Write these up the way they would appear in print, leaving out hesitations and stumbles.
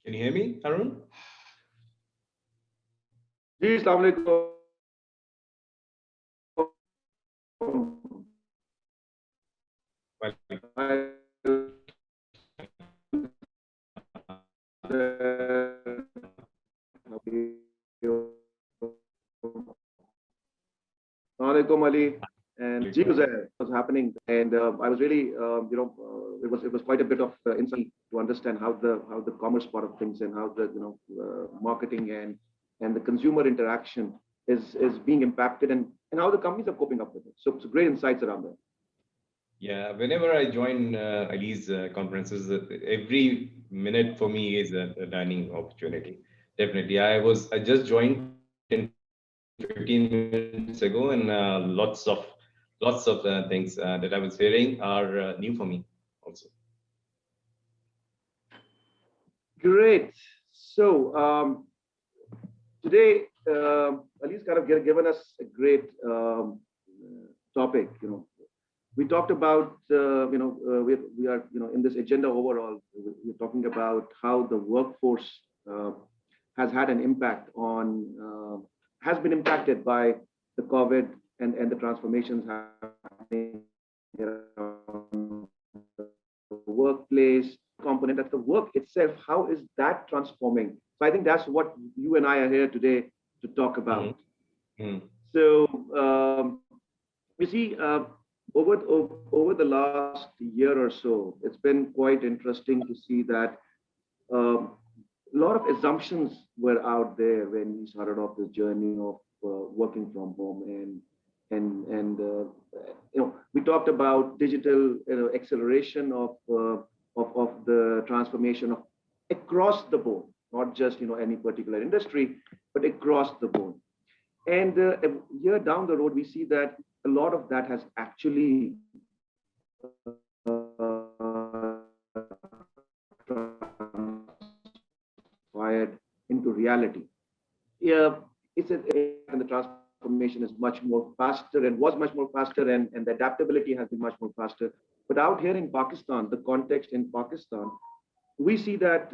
Can you hear me, Arun? जी अस्सलाम वालेकुम. Well, Assalamualaikum Ali. And G was happening, and I was really, it was quite a bit of insight to understand how the commerce part of things and how the marketing and the consumer interaction is being impacted and how the companies are coping up with it. So great insights around that. yeah, whenever I join Ali's conferences, every minute for me is a learning opportunity. Definitely, I just joined 15 minutes ago, and lots of things that I was hearing are new for me also. Great. So today, Ali's kind of given us a great topic. We talked about we are in this agenda overall. We're talking about how the workforce has had an impact on has been impacted by the COVID and the transformations happening around the workplace component of the work itself. How is that transforming? So I think that's what you and I are here today to talk about. Mm-hmm. So you see, over the last year or so, it's been quite interesting to see that a lot of assumptions were out there when we started off this journey of working from home, and we talked about digital acceleration of the transformation of across the board, not just any particular industry, but across the board. And a year down the road, we see that a lot of that has actually transpired into reality. Yeah, and the transformation is much more faster and was much more faster, and the adaptability has been much more faster. But out here in Pakistan, the context in Pakistan, we see that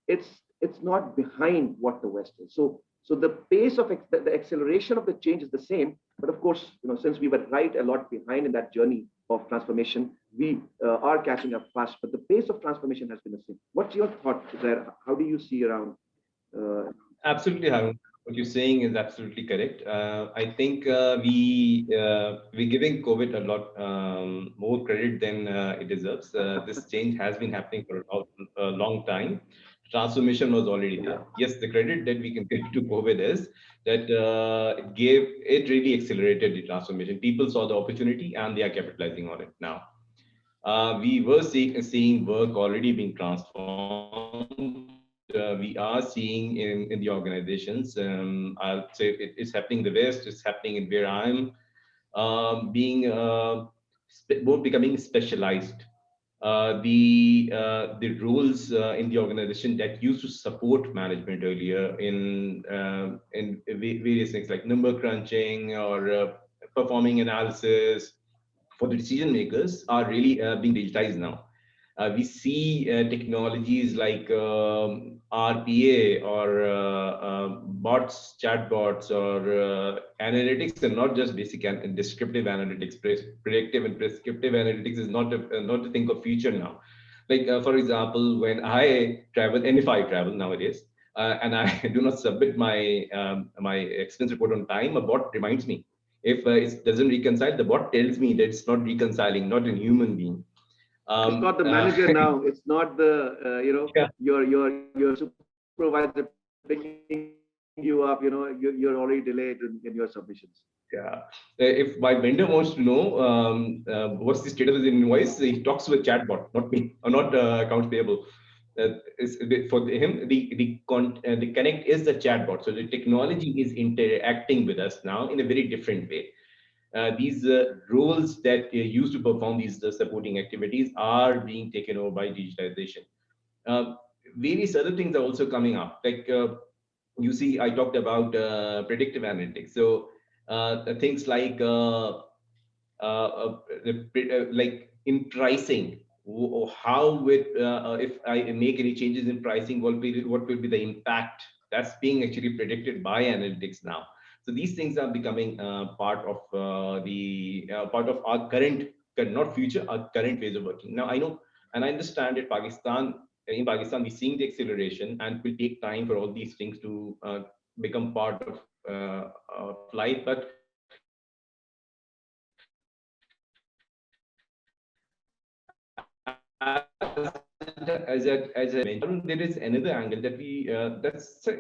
it's not behind what the West is. So the pace of the acceleration of the change is the same, but of course, since we were right a lot behind in that journey of transformation, we are catching up fast. But the pace of transformation has been the same. What's your thought there? How do you see around? Absolutely, Harun. What you're saying is absolutely correct. I think we're giving COVID a lot more credit than it deserves. This change has been happening for a long time. Transformation was already there. Yes, the credit that we can give to COVID is that it really accelerated the transformation. People saw the opportunity and they are capitalizing on it now. We were seeing work already being transformed. We are seeing in the organizations. I'll say it's happening in the West. It's happening in where I'm being both becoming specialized. The roles in the organization that used to support management earlier in various things like number crunching or performing analysis for the decision makers are really being digitized now. We see technologies like RPA or bots, chatbots, or analytics, and not just basic and descriptive analytics. Predictive and prescriptive analytics is not to think of future now. Like for example, when I travel, and if I travel nowadays, and I do not submit my expense report on time, a bot reminds me. If it doesn't reconcile, the bot tells me that it's not reconciling, not a human being. It's not the manager now. It's not the Yeah. your supervisor picking you up. You're already delayed in your submissions. Yeah. If my vendor wants to know what's the status of the invoice, he talks to a chatbot, not me, or not accounts payable. For him, the connect is the chatbot. So the technology is interacting with us now in a very different way. These roles that used to perform these supporting activities are being taken over by digitization. Uh, Various other things are also coming up. Like you see, I talked about predictive analytics. So things like like in pricing, how it if I make any changes in pricing, what will be the impact? That's being actually predicted by analytics now. So these things are becoming part of the part of our current, not future, our current ways of working. Now I know and I understand that Pakistan we're seeing the acceleration, and it will take time for all these things to become part of life. But as I mentioned, there is another angle that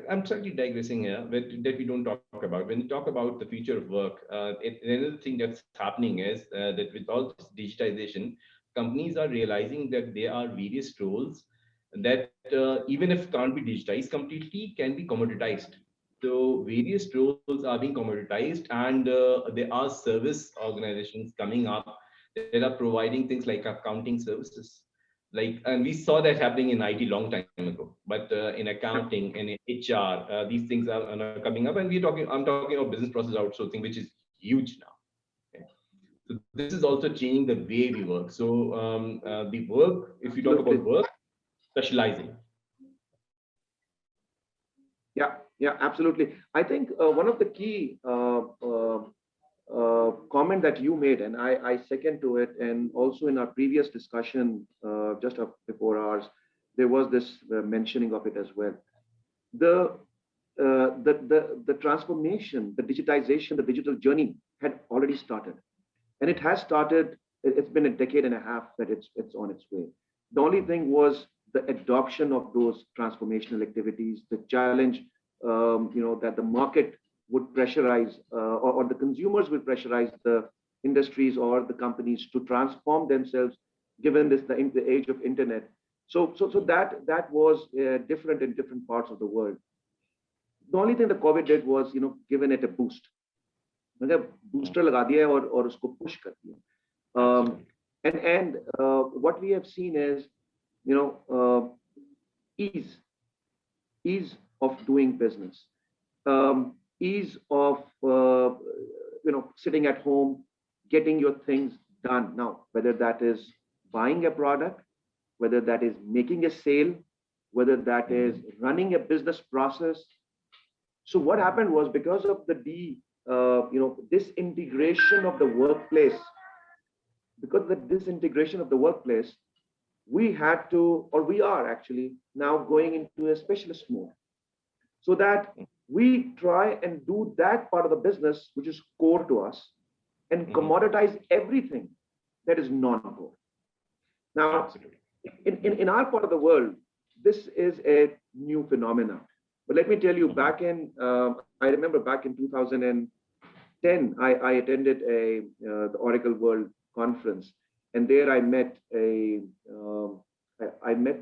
I'm slightly digressing here, that we don't talk about. When we talk about the future of work, another thing that's happening is that with all this digitization, companies are realizing that there are various roles that even if can't be digitized completely, can be commoditized. So various roles are being commoditized, and there are service organizations coming up that are providing things like accounting services. Like, and we saw that happening in IT long time ago, but in accounting and in HR, these things are coming up, and I'm talking about business process outsourcing, which is huge now. Okay. So this is also changing the way we work. So the work, if you talk about Absolutely. work, specializing. Yeah, absolutely. I think one of the key comment that you made, and I second to it, and also in our previous discussion just up before ours, there was this mentioning of it as well. The the transformation, the digitization, the digital journey had already started, and it has started. It's been a decade and a half that it's on its way. The only thing was the adoption of those transformational activities, the challenge, that the market would pressurize, or the consumers will pressurize the industries or the companies to transform themselves, given the age of internet. So that was different in different parts of the world. The only thing the COVID did was, given it a boost. मतलब booster लगा दिया है और उसको push कर दिया. Um, Absolutely. and what we have seen is, you know, ease, ease of doing business, ease of sitting at home, getting your things done. Now, whether that is buying a product, whether that is making a sale, whether that is Mhm. running a business process. So what happened was, because of the disintegration of the workplace, because of the disintegration of the workplace, we had to, or we are actually now going into a specialist mode, so that we try and do that part of the business which is core to us, and Mhm. commoditize everything that is non-core. Now, Absolutely. in our part of the world, this is a new phenomenon. But let me tell you, Mhm. I remember back in 2010, I attended the Oracle World Conference, and there I met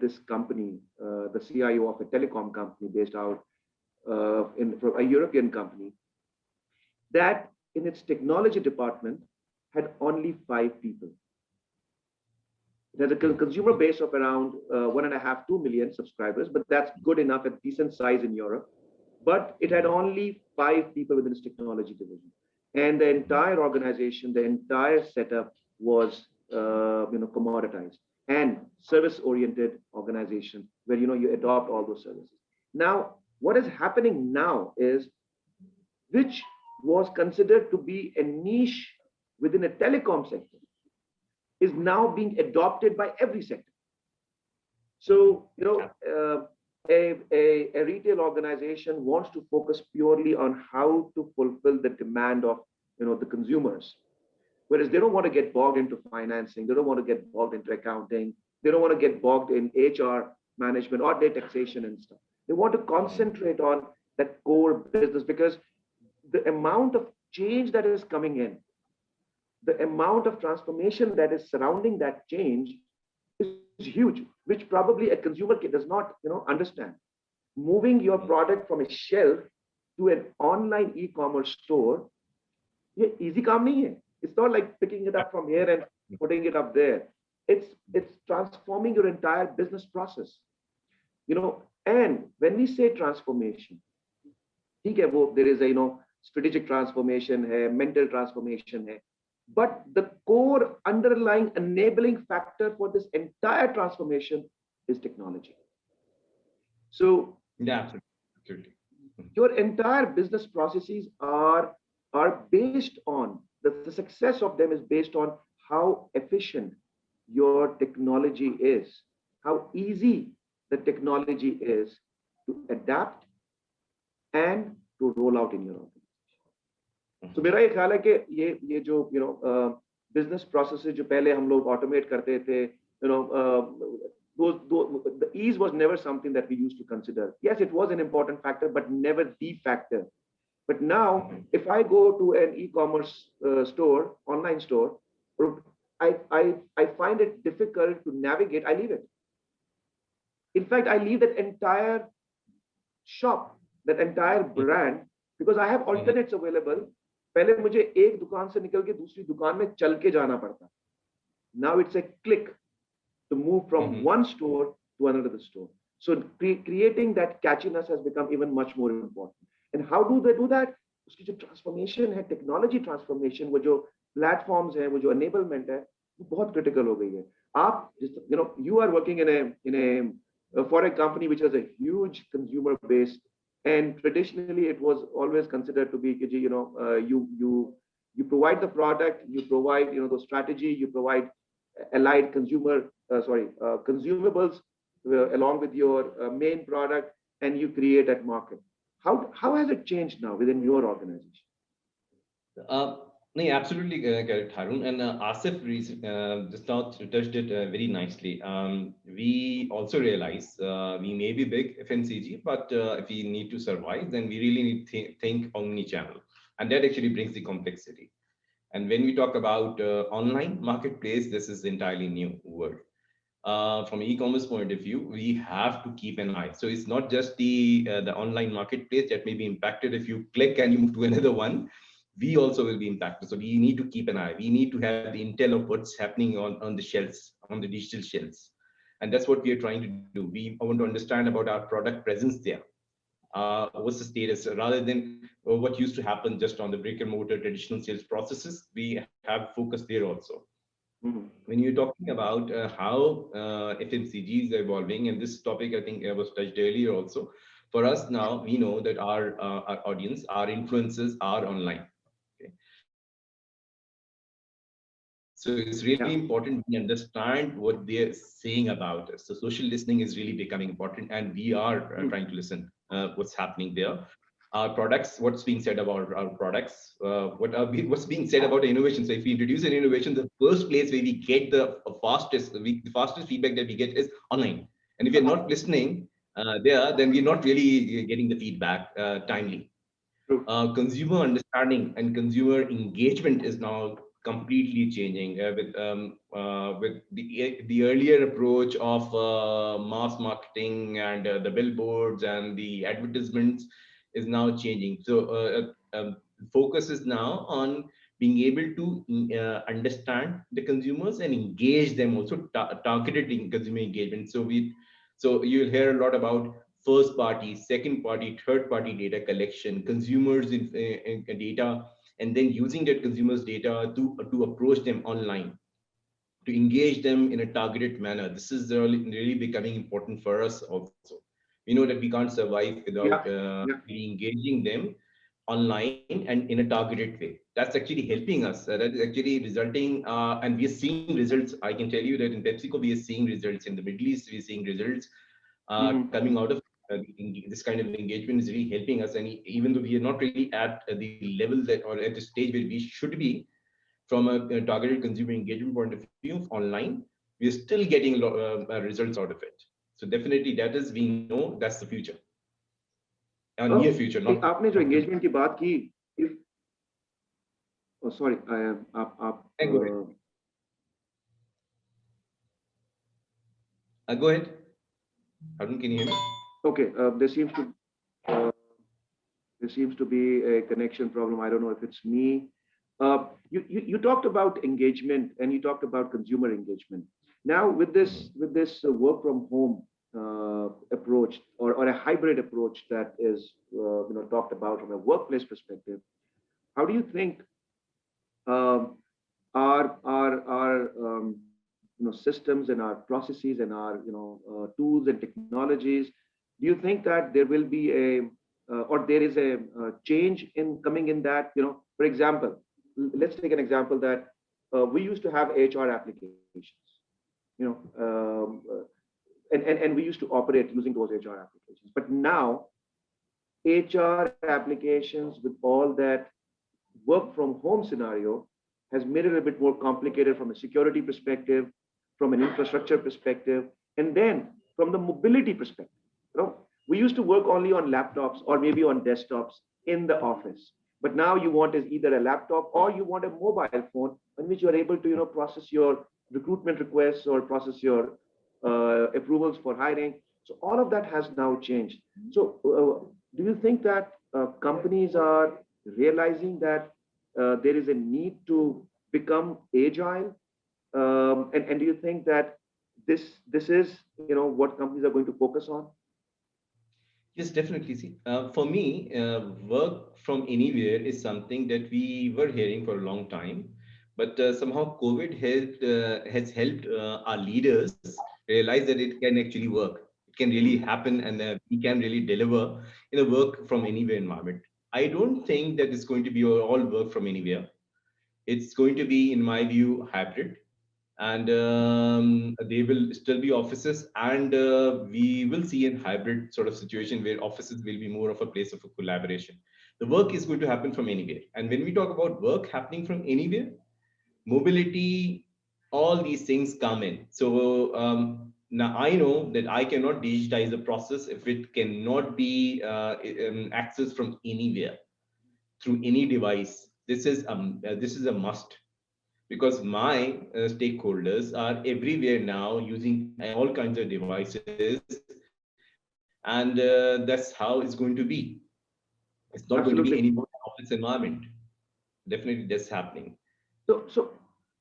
this company, the CIO of a telecom company based out from a European company, that in its technology department had only 5 people. It has a consumer base of around 1.5, 2 million subscribers, but that's good enough, a decent size in Europe. But it had only 5 people within its technology division, and the entire organization, the entire setup was commoditized and service-oriented organization, where you adopt all those services. Now, what is happening now is, which was considered to be a niche within a telecom sector, is now being adopted by every sector. So, a retail organization wants to focus purely on how to fulfill the demand of, the consumers. Whereas they don't want to get bogged into financing, they don't want to get bogged into accounting, they don't want to get bogged in HR management or data taxation and stuff. They want to Mhm. concentrate on that core business, because the amount of change that is coming in, the amount of transformation that is surrounding that change is huge, which probably a consumer does not, understand. Moving your Mhm. product from a shelf to an online e-commerce store, ये easy काम नहीं है. It's not like picking it up from here and putting it up there. It's transforming your entire business process. And when we say transformation, ठीक है, वो there is a strategic transformation है, mental transformation है. But the core underlying enabling factor for this entire transformation is technology. So Yeah, absolutely. your entire business processes are based on the success of them is based on how efficient your technology is, how easy the technology is to adapt and to roll out in your organization. So मेरा ये ख्याल है कि ये जो business processes जो पहले हम लोग automate करते थे, the ease was never something that we used to consider. Yes, it was an important factor, but never the factor. But now, if I go to an e-commerce store, online store, I find it difficult to navigate. I leave it. In fact, I leave that entire shop, that entire brand, because I have alternates available. पहले मुझे एक दुकान से निकल के दूसरी दुकान में चल के जाना पड़ता. Now it's a click to move from one store to another store. So creating that catchiness has become even much more important. And how do they do that? उसकी जो transformation है, technology transformation, वो जो platforms है, वो जो enablement है, वो बहुत critical हो गई है. आप, you are working in a for a company which has a huge consumer base, and traditionally it was always considered to be, you provide the product, you provide the strategy, you provide allied consumables along with your main product, and you create that market. How has it changed now within your organization? Uh, no, absolutely correct, Harun. And Asif just now touched it very nicely. We also realize we may be big FMCG, but if we need to survive, then we really need to think omni-channel. And that actually brings the complexity. And when we talk about online marketplace, this is entirely new word. From e-commerce point of view, we have to keep an eye. So it's not just the online marketplace that may be impacted if you click and you move to another one. We also will be impacted. So we need to keep an eye. We need to have the intel of what's happening on the shelves, on the digital shelves. And that's what we are trying to do. We want to understand about our product presence there. What's the status rather than what used to happen just on the brick and mortar traditional sales processes. We have focus there also. When you're talking about how FMCG is evolving, and this topic I think was touched earlier also, for us now we know that our audience, our influences are online. Okay, so it's really Yeah. important we understand what they're saying about us. So social listening is really becoming important, and we are trying to listen what's happening there. Our products, what's being said about our products, what's being said about the innovation. So if we introduce an innovation, the first place where we get the fastest feedback that we get is online. And if you're not listening there, then we're not really getting the feedback timely. True. Consumer understanding and consumer engagement is now completely changing with the earlier approach of mass marketing and the billboards and the advertisements is now changing. So focus is now on being able to understand the consumers and engage them, also targeted consumer engagement. So you'll hear a lot about first party, second party, third party data collection, consumers in data, and then using that consumers data to approach them online, to engage them in a targeted manner. This is really becoming important for us also. We know that we can't survive without Yeah. Yeah. engaging them online and in a targeted way. That's actually helping us. That is actually resulting, and we are seeing results. I can tell you that in PepsiCo, we are seeing results. In the Middle East, we are seeing results coming out of this kind of engagement is really helping us. And even though we are not really at the level that or at the stage where we should be from a targeted consumer engagement point of view online, we are still getting results out of it. So definitely that is, we know that's the future, near future, आपने जो not too. engagement की बात की, if oh sorry, आप Go ahead. Go ahead. Arun, can you hear me? okay, uh, there seems to be a connection problem. I don't know if it's me. You talked about engagement and you talked about consumer engagement. Now with this work from home approach, or a hybrid approach that is talked about from a workplace perspective, how do you think systems and our processes and our tools and technologies, do you think that there will be a or there is a change in coming in that, for example, let's take an example that we used to have HR applications, you know and we used to operate using those HR applications, but now HR applications with all that work from home scenario has made it a bit more complicated from a security perspective, from an infrastructure perspective, and then from the mobility perspective. We used to work only on laptops or maybe on desktops in the office, but now you want is either a laptop or you want a mobile phone on which you are able to process your recruitment requests or process your approvals for hiring. So all of that has now changed. So do you think that companies are realizing that there is a need to become agile, and do you think that this is what companies are going to focus on? Yes, definitely. See, for me, work from anywhere is something that we were hearing for a long time, but somehow COVID has helped our leaders realize that it can actually work. It can really happen, and we can really deliver in a work from anywhere environment. I don't think that it's going to be all work from anywhere. It's going to be, in my view, hybrid, and they will still be offices, and we will see a hybrid sort of situation where offices will be more of a place of a collaboration. The work is going to happen from anywhere, and when we talk about work happening from anywhere, mobility, all these things come in. So now I know that I cannot digitize a process if it cannot be accessed from anywhere through any device. This is a must, because my stakeholders are everywhere now using all kinds of devices, and that's how it's going to be. It's not going to be any more Absolutely. office environment. Definitely that's happening. So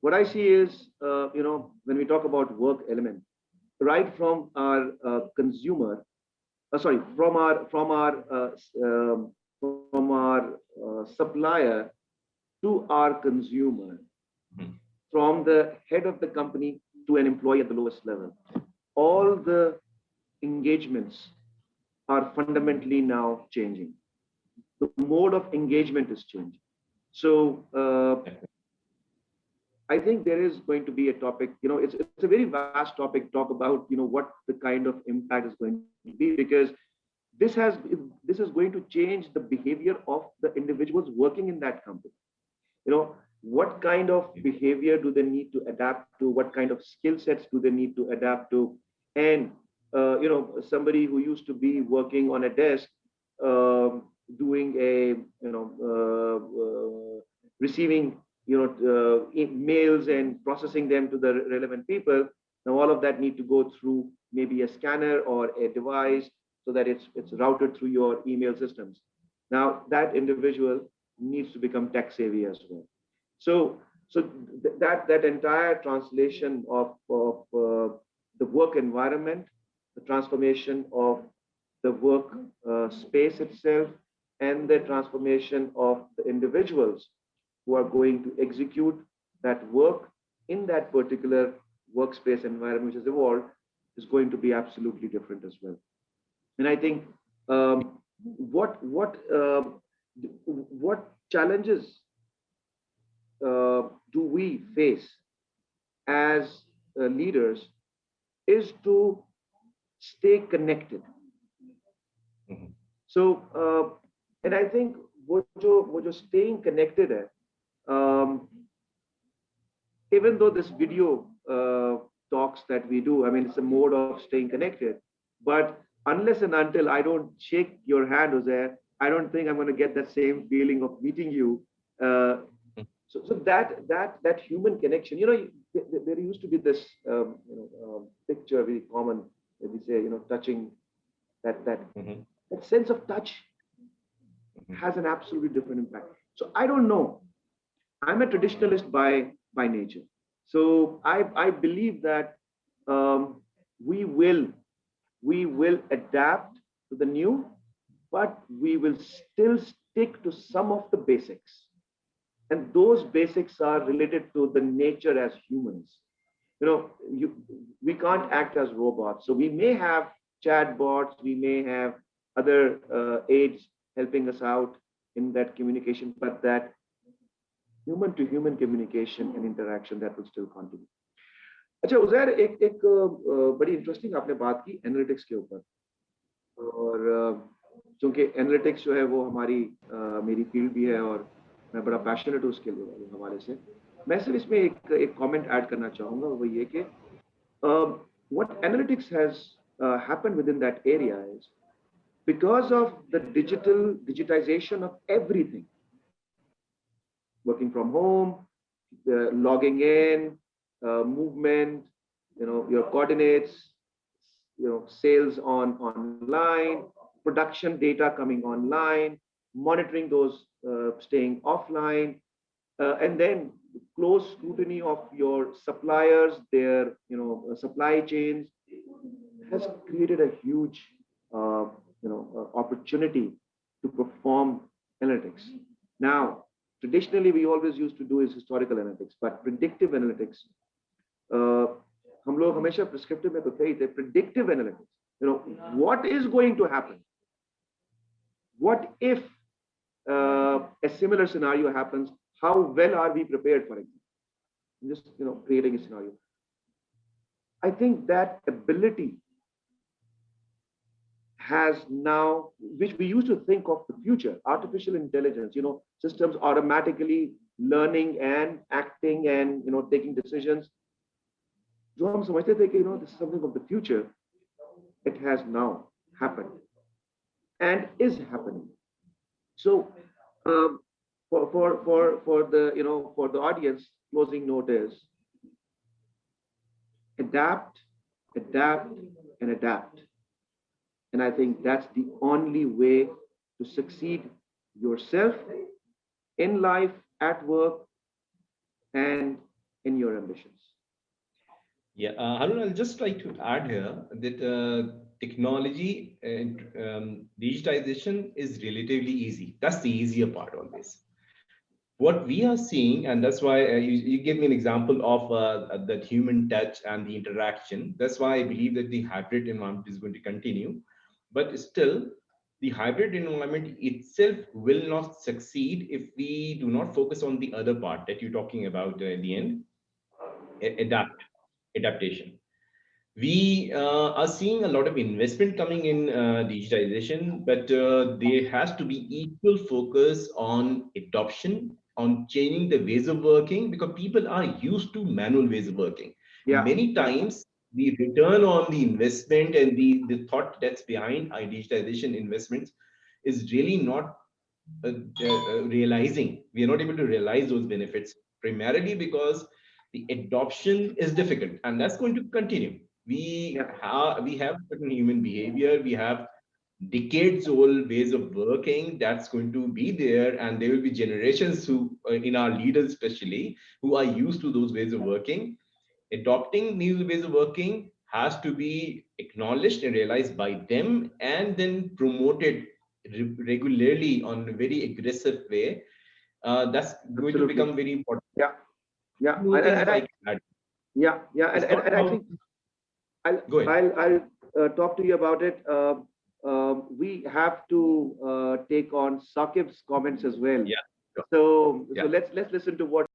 what I see is, when we talk about work element, right from our consumer, sorry, from our supplier to our consumer, Mhm. from the head of the company to an employee at the lowest level, all the engagements are fundamentally now changing. The mode of engagement is changing. So I think there is going to be a topic, it's a very vast topic, talk about, what the kind of impact is going to be, because this has this is going to change the behavior of the individuals working in that company. What kind of behavior do they need to adapt to? What kind of skill sets do they need to adapt to? And somebody who used to be working on a desk, doing a receiving mails and processing them to the relevant people. Now all of that need to go through maybe a scanner or a device, so that it's routed through your email systems. Now that individual needs to become tech savvy as well. So that entire translation of the work environment, the transformation of the work space itself, and the transformation of the individuals who are going to execute that work in that particular workspace environment which has evolved, is going to be absolutely different as well. And I think what challenges do we face as leaders is to stay connected. Mhm. So and I think what you're staying connected at, even though this video talks that we do, I mean, it's a mode of staying connected, but unless and until I don't shake your hand, Jose, I don't think I'm going to get that same feeling of meeting you. uh, so that human connection, there used to be this picture very common that we say, touching, that that Mhm. that sense of touch Mhm. has an absolutely different impact. So I don't know, I'm a traditionalist by nature. So I believe that um, we will we will adapt to the new, but we will still stick to some of the basics. and those basics are related to the nature as humans. You know, we can't act as robots. So we may have chatbots, we may have other aids helping us out in that communication, but that human to human communication and interaction, that will still continue. अच्छा उजैर, एक बड़ी interesting आपने बात की analytics के ऊपर, और चूंकि एनालिटिक्स जो है वो हमारी मेरी फील्ड भी है और मैं बड़ा पैशनेट हूँ उसके लिए हवाले से, मैं सिर्फ इसमें एक कमेंट ऐड करना चाहूँगा, वो ये कि what analytics has happened within that area is because of the digitization of everything, working from home, logging in, movement, you know, your coordinates, you know, sales on online, production data coming online, monitoring those staying offline, and then close scrutiny of your suppliers, their supply chains, has created a huge opportunity to perform analytics. Now, traditionally, we always used to do is historical analytics, but predictive analytics, हम लोग हमेशा prescriptive में तो थे ही थे. Predictive analytics, you know, what is going to happen? What if a similar scenario happens? How well are we prepared for it? Just creating a scenario. I think that ability has now, which we used to think of the future, artificial intelligence, systems automatically learning and acting and taking decisions. जो हम समझते थे कि this is something of the future, it has now happened and is happening. So for the audience, closing note is adapt, and adapt. And I think that's the only way to succeed yourself in life, at work, and in your ambitions. Yeah, Harun, I'll just like to add here that technology and digitization is relatively easy. That's the easier part always. What we are seeing, and that's why you gave me an example of that human touch and the interaction. That's why I believe that the hybrid environment is going to continue. But still, the hybrid environment itself will not succeed if we do not focus on the other part that you're talking about in the end, adaptation. We are seeing a lot of investment coming in digitization, but there has to be equal focus on adoption, on changing the ways of working, because people are used to manual ways of working. Yeah. Many times, the return on the investment and the thought that's behind our digitization investments is really not realizing. We are not able to realize those benefits primarily because the adoption is difficult, and that's going to continue. We have certain human behavior, we have decades old ways of working that's going to be there, and there will be generations who in our leaders especially who are used to those ways of working. Adopting new ways of working has to be acknowledged and realized by them, and then promoted regularly on a very aggressive way. That's going to become very important. Yeah, yeah. More things if I can add. Yeah, yeah, and I think I'll talk to you about it. We have to take on Saqib's comments as well. Yeah. So let's listen to what